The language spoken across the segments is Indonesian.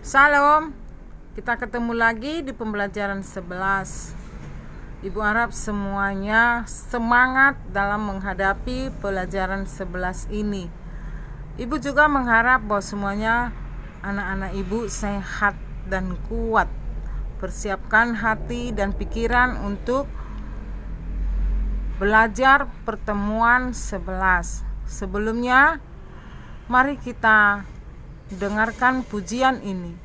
Salam, kita ketemu lagi di pembelajaran 11. Ibu harap semuanya semangat dalam menghadapi pelajaran 11 ini. Ibu juga mengharap bahwa semuanya anak-anak ibu sehat dan kuat. Persiapkan hati dan pikiran untuk belajar pertemuan 11. Sebelumnya, mari kita dengarkan pujian ini.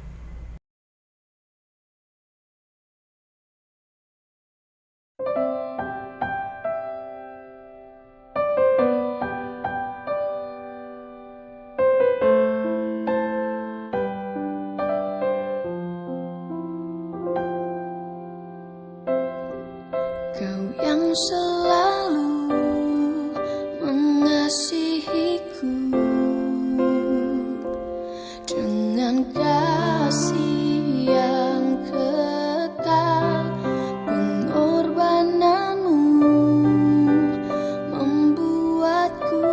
Kau yang selalu mengasihiku dengan kasih yang kekal, pengorbananmu membuatku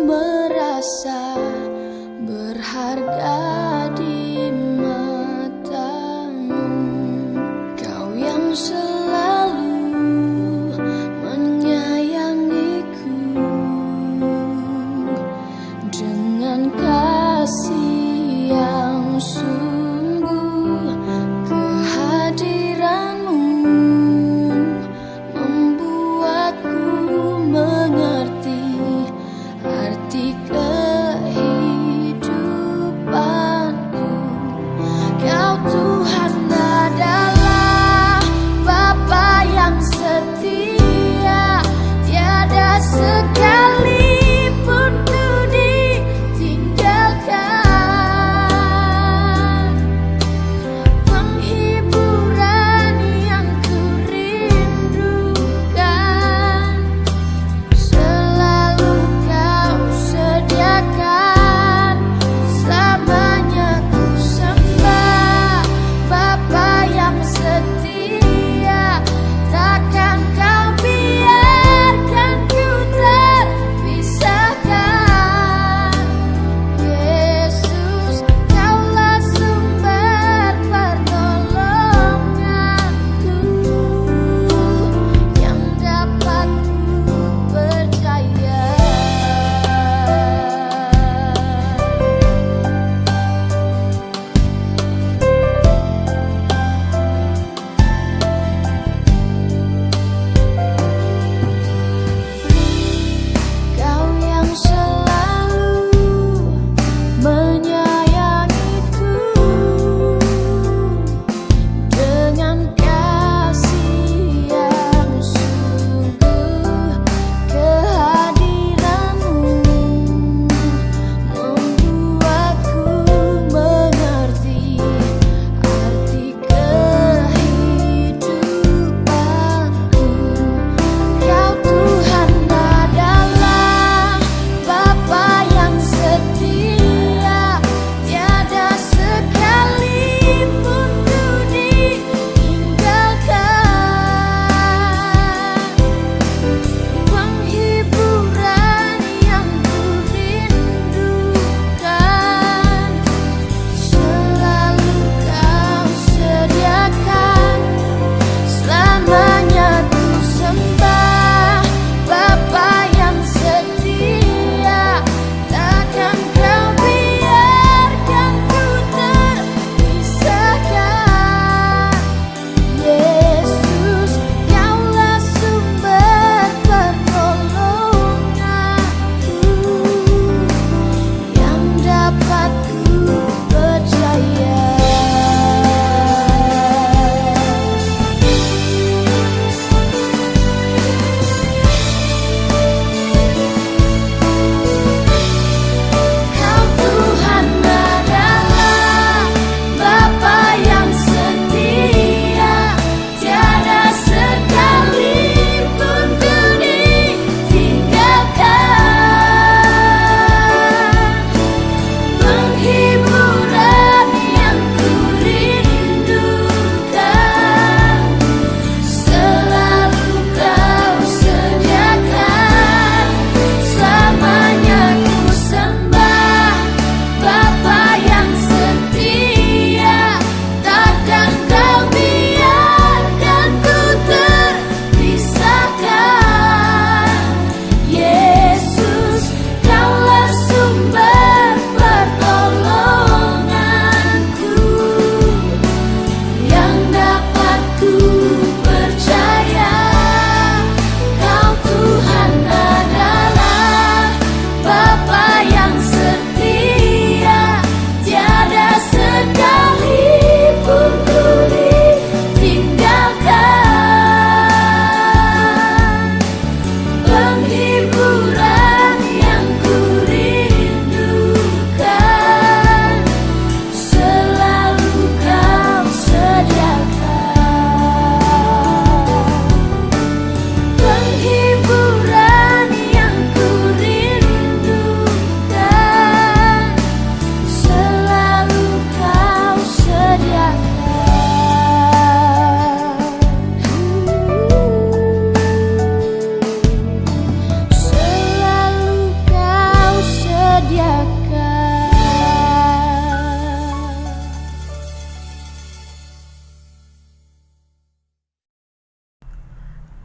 merasa berharga di matamu. Kau yang selalu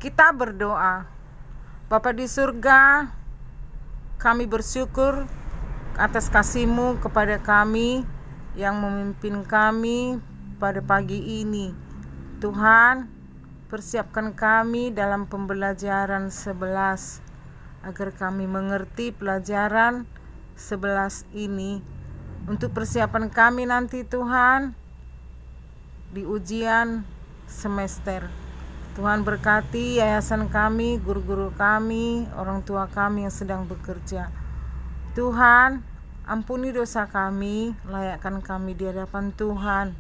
Kita berdoa. Bapa di surga, kami bersyukur atas kasih-Mu kepada kami yang memimpin kami pada pagi ini. Tuhan, persiapkan kami dalam pembelajaran 11 agar kami mengerti pelajaran 11 ini untuk persiapan kami nanti Tuhan di ujian semester. Tuhan berkati yayasan kami, guru-guru kami, orang tua kami yang sedang bekerja. Tuhan, ampuni dosa kami, layakkan kami di hadapan Tuhan.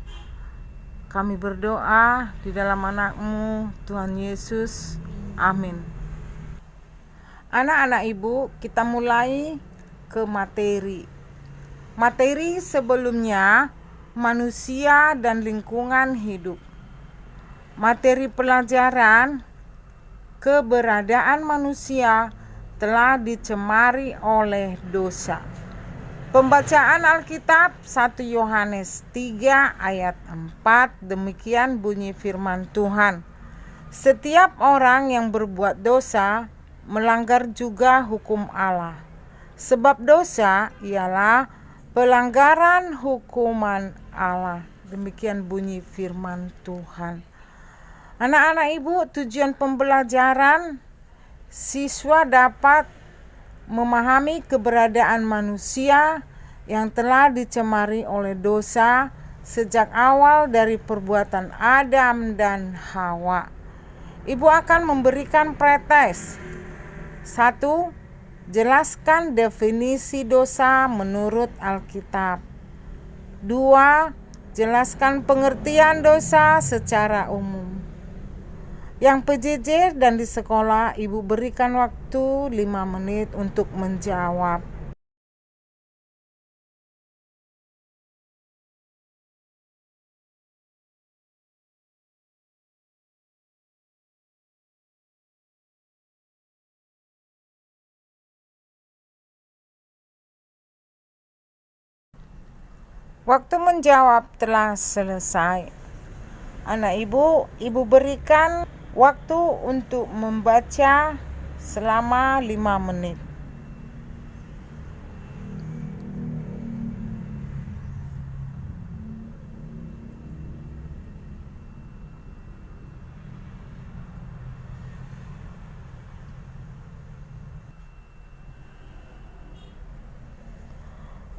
Kami berdoa di dalam anak-Mu, Tuhan Yesus. Amin. Anak-anak Ibu, kita mulai ke materi. Materi sebelumnya, manusia dan lingkungan hidup. Materi pelajaran, keberadaan manusia telah dicemari oleh dosa. Pembacaan Alkitab 1 Yohanes 3 ayat 4, demikian bunyi firman Tuhan. Setiap orang yang berbuat dosa melanggar juga hukum Allah. Sebab dosa ialah pelanggaran hukuman Allah. Demikian bunyi firman Tuhan. Anak-anak Ibu, tujuan pembelajaran siswa dapat memahami keberadaan manusia yang telah dicemari oleh dosa sejak awal dari perbuatan Adam dan Hawa. Ibu akan memberikan pretest. 1. Jelaskan definisi dosa menurut Alkitab. 2. Jelaskan pengertian dosa secara umum. Yang PJJ dan di sekolah, Ibu berikan waktu 5 menit untuk menjawab. Waktu menjawab telah selesai. Anak Ibu berikan waktu untuk membaca selama 5 menit.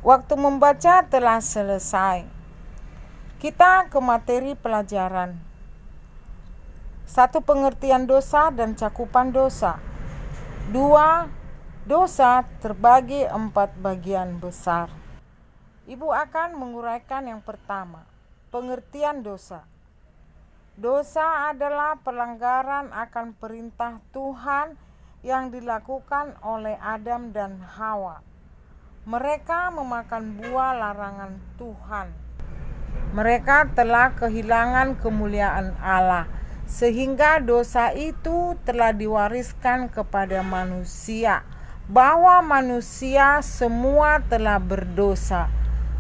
Waktu membaca telah selesai. Kita ke materi pelajaran. 1. Pengertian dosa dan cakupan dosa. 2. Dosa terbagi 4 bagian besar. Ibu akan menguraikan yang pertama, pengertian dosa. Dosa adalah pelanggaran akan perintah Tuhan yang dilakukan oleh Adam dan Hawa. Mereka memakan buah larangan Tuhan. Mereka telah kehilangan kemuliaan Allah, sehingga dosa itu telah diwariskan kepada manusia, bahwa manusia semua telah berdosa,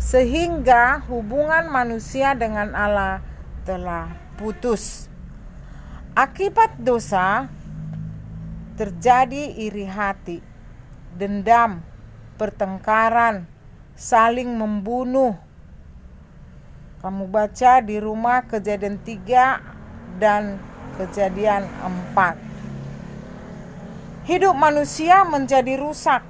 sehingga hubungan manusia dengan Allah telah putus. Akibat dosa terjadi iri hati, dendam, pertengkaran, saling membunuh. Kamu baca di rumah Kejadian 3 dan Kejadian 4. Hidup manusia menjadi rusak.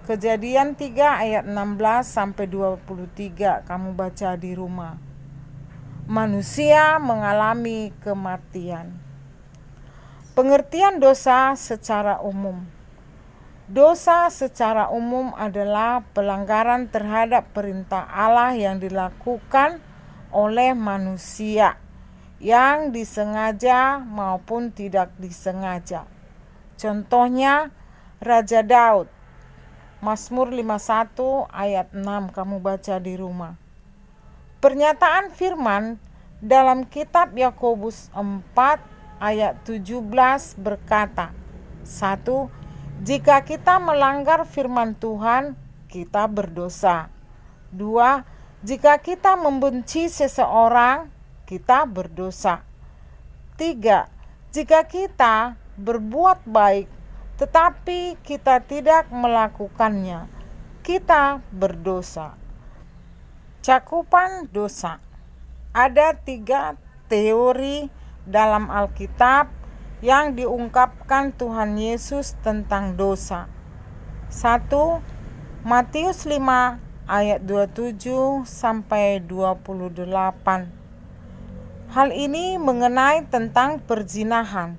Kejadian 3 ayat 16 sampai 23 kamu baca di rumah. Manusia mengalami kematian. Pengertian dosa secara umum. Dosa secara umum adalah pelanggaran terhadap perintah Allah yang dilakukan oleh manusia, yang disengaja maupun tidak disengaja. Contohnya Raja Daud, Mazmur 51 ayat 6 kamu baca di rumah. Pernyataan firman dalam kitab Yakobus 4 ayat 17 berkata, 1. Jika kita melanggar firman Tuhan, kita berdosa. 2. Jika kita membenci seseorang, kita berdosa. 3. Jika kita berbuat baik tetapi kita tidak melakukannya, kita berdosa. Cakupan dosa. Ada 3 teori dalam Alkitab yang diungkapkan Tuhan Yesus tentang dosa. 1. Matius 5 ayat 27 sampai 28. Hal ini mengenai tentang perzinahan.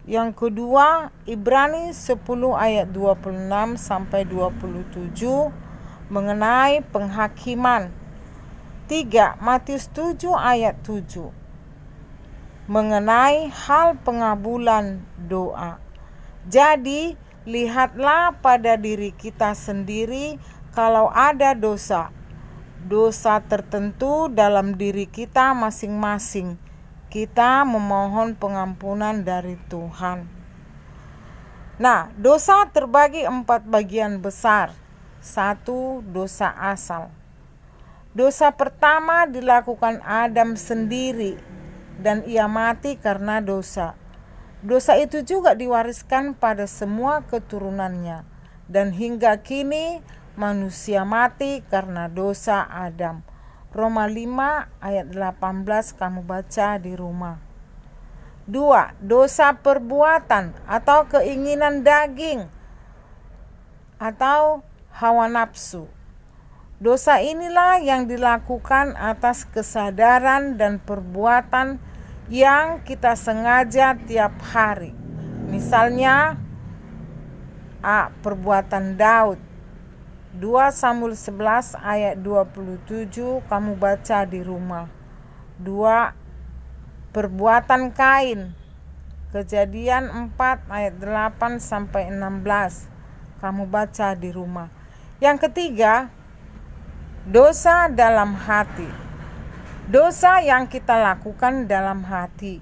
Yang kedua, Ibrani 10 ayat 26 sampai 27 mengenai penghakiman. 3. Matius 7 ayat 7 mengenai hal pengabulan doa. Jadi, lihatlah pada diri kita sendiri kalau ada dosa tertentu dalam diri kita masing-masing. Kita memohon pengampunan dari Tuhan. Nah, dosa terbagi 4 bagian besar. 1. Dosa asal. Dosa pertama dilakukan Adam sendiri dan ia mati karena dosa. Dosa itu juga diwariskan pada semua keturunannya dan hingga kini manusia mati karena dosa Adam. Roma 5 ayat 18 kamu baca di rumah. 2. Dosa perbuatan atau keinginan daging atau hawa nafsu. Dosa inilah yang dilakukan atas kesadaran dan perbuatan yang kita sengaja tiap hari. Misalnya perbuatan Daud. 2 Samuel 11 ayat 27 kamu baca di rumah. 2. Perbuatan Kain. Kejadian 4 ayat 8 sampai 16 kamu baca di rumah. Yang ketiga, dosa dalam hati. Dosa yang kita lakukan dalam hati.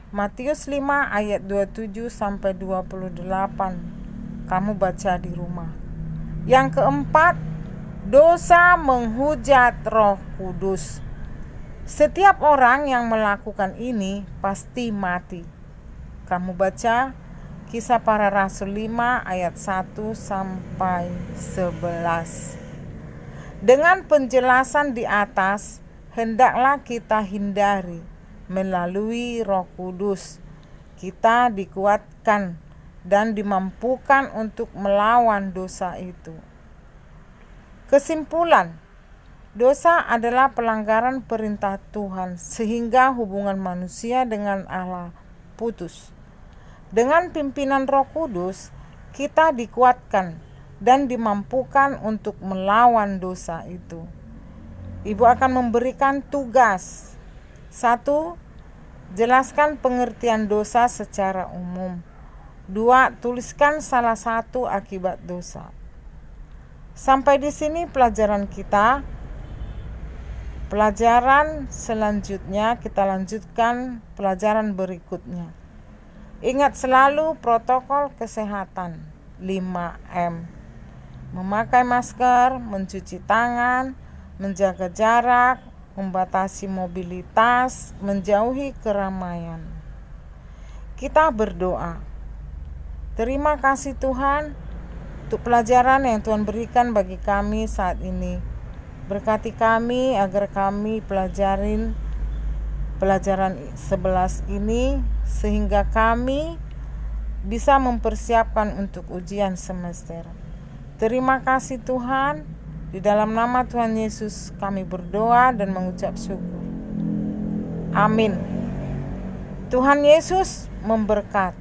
Matius 5 ayat 27 sampai 28 kamu baca di rumah. Yang keempat, dosa menghujat Roh Kudus. Setiap orang yang melakukan ini pasti mati. Kamu baca Kisah Para Rasul 5 ayat 1 sampai 11. Dengan penjelasan di atas, hendaklah kita hindari melalui Roh Kudus. Kita dikuatkan dan dimampukan untuk melawan dosa itu. Kesimpulan, dosa adalah pelanggaran perintah Tuhan sehingga hubungan manusia dengan Allah putus. Dengan pimpinan Roh Kudus, kita dikuatkan dan dimampukan untuk melawan dosa itu. Ibu akan memberikan tugas. 1. Jelaskan pengertian dosa secara umum. 2. Tuliskan salah satu akibat dosa. Sampai di sini pelajaran kita. Pelajaran selanjutnya kita lanjutkan pelajaran berikutnya. Ingat selalu protokol kesehatan 5M. Memakai masker, mencuci tangan, menjaga jarak, membatasi mobilitas, menjauhi keramaian. Kita berdoa. Terima kasih Tuhan untuk pelajaran yang Tuhan berikan bagi kami saat ini. Berkati kami agar kami pelajaran 11 ini sehingga kami bisa mempersiapkan untuk ujian semester. Terima kasih Tuhan. Di dalam nama Tuhan Yesus kami berdoa dan mengucap syukur. Amin. Tuhan Yesus memberkati.